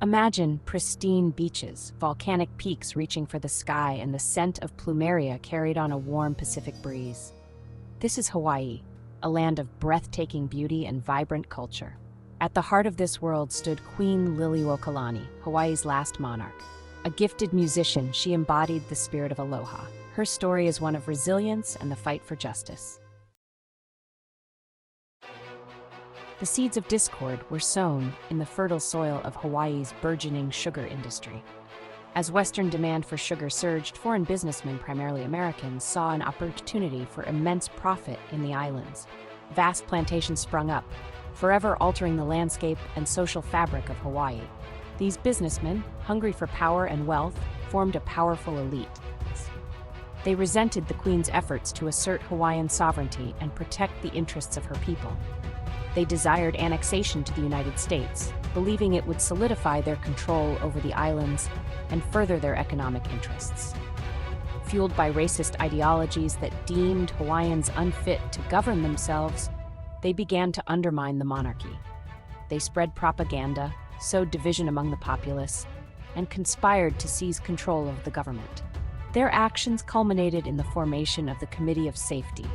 Imagine pristine beaches, volcanic peaks reaching for the sky, and the scent of plumeria carried on a warm Pacific breeze. This is Hawaii, a land of breathtaking beauty and vibrant culture. At the heart of this world stood Queen Liliuokalani, Hawaii's last monarch. A gifted musician, she embodied the spirit of aloha. Her story is one of resilience and the fight for justice. The seeds of discord were sown in the fertile soil of Hawaii's burgeoning sugar industry. As Western demand for sugar surged, foreign businessmen, primarily Americans, saw an opportunity for immense profit in the islands. Vast plantations sprung up, forever altering the landscape and social fabric of Hawaii. These businessmen, hungry for power and wealth, formed a powerful elite. They resented the Queen's efforts to assert Hawaiian sovereignty and protect the interests of her people. They desired annexation to the United States, believing it would solidify their control over the islands and further their economic interests. Fueled by racist ideologies that deemed Hawaiians unfit to govern themselves, they began to undermine the monarchy. They spread propaganda, sowed division among the populace, and conspired to seize control of the government. Their actions culminated in the formation of the Committee of Safety,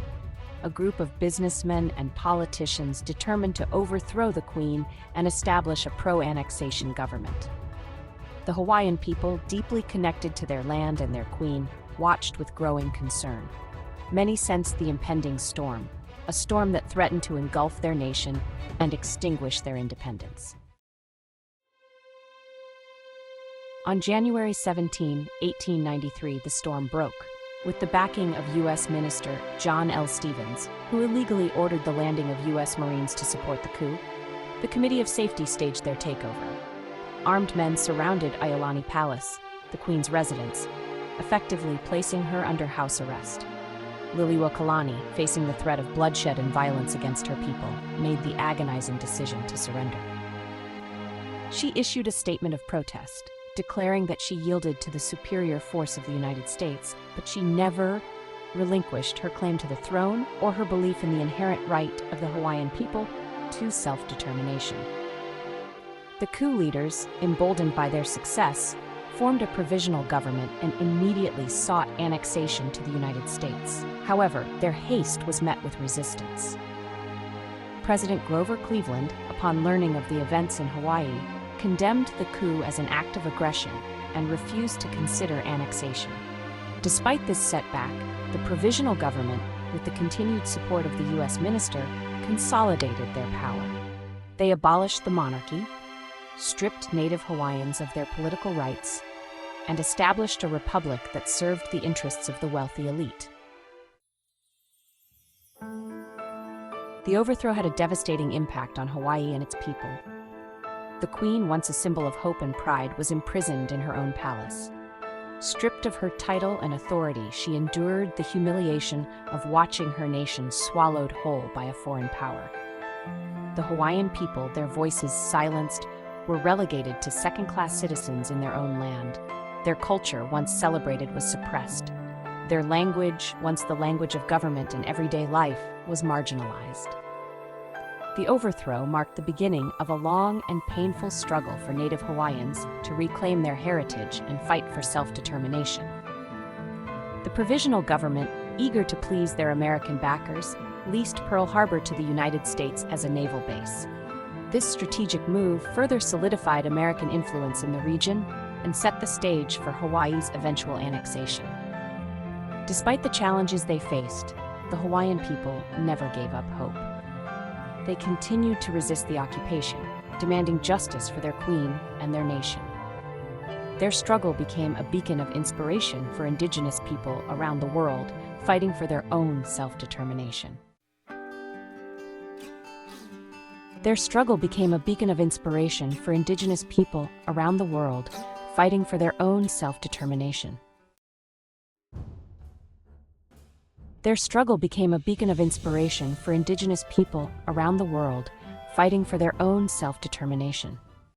a group of businessmen and politicians determined to overthrow the Queen and establish a pro-annexation government. The Hawaiian people, deeply connected to their land and their Queen, watched with growing concern. Many sensed the impending storm, a storm that threatened to engulf their nation and extinguish their independence. On January 17, 1893, the storm broke, with the backing of U.S. Minister John L. Stevens, who illegally ordered the landing of U.S. Marines to support the coup. The Committee of Safety staged their takeover. Armed men surrounded Iolani Palace, the Queen's residence, effectively placing her under house arrest. Liliuokalani, facing the threat of bloodshed and violence against her people, made the agonizing decision to surrender. She issued a statement of protest, declaring that she yielded to the superior force of the United States, but she never relinquished her claim to the throne or her belief in the inherent right of the Hawaiian people to self-determination. The coup leaders, emboldened by their success, formed a provisional government and immediately sought annexation to the United States. However, their haste was met with resistance. President Grover Cleveland, upon learning of the events in Hawaii, condemned the coup as an act of aggression and refused to consider annexation. Despite this setback, the provisional government, with the continued support of the U.S. minister, consolidated their power. They abolished the monarchy, stripped Native Hawaiians of their political rights, and established a republic that served the interests of the wealthy elite. The overthrow had a devastating impact on Hawaii and its people. The Queen, once a symbol of hope and pride, was imprisoned in her own palace. Stripped of her title and authority, she endured the humiliation of watching her nation swallowed whole by a foreign power. The Hawaiian people, their voices silenced, were relegated to second-class citizens in their own land. Their culture, once celebrated, was suppressed. Their language, once the language of government and everyday life, was marginalized. The overthrow marked the beginning of a long and painful struggle for Native Hawaiians to reclaim their heritage and fight for self-determination. The provisional government, eager to please their American backers, leased Pearl Harbor to the United States as a naval base. This strategic move further solidified American influence in the region and set the stage for Hawaii's eventual annexation. Despite the challenges they faced, the Hawaiian people never gave up hope. They continued to resist the occupation, demanding justice for their queen and their nation. Their struggle became a beacon of inspiration for indigenous people around the world, fighting for their own self-determination. Their struggle became a beacon of inspiration for indigenous people around the world, fighting for their own self-determination. Their struggle became a beacon of inspiration for indigenous people around the world, fighting for their own self-determination.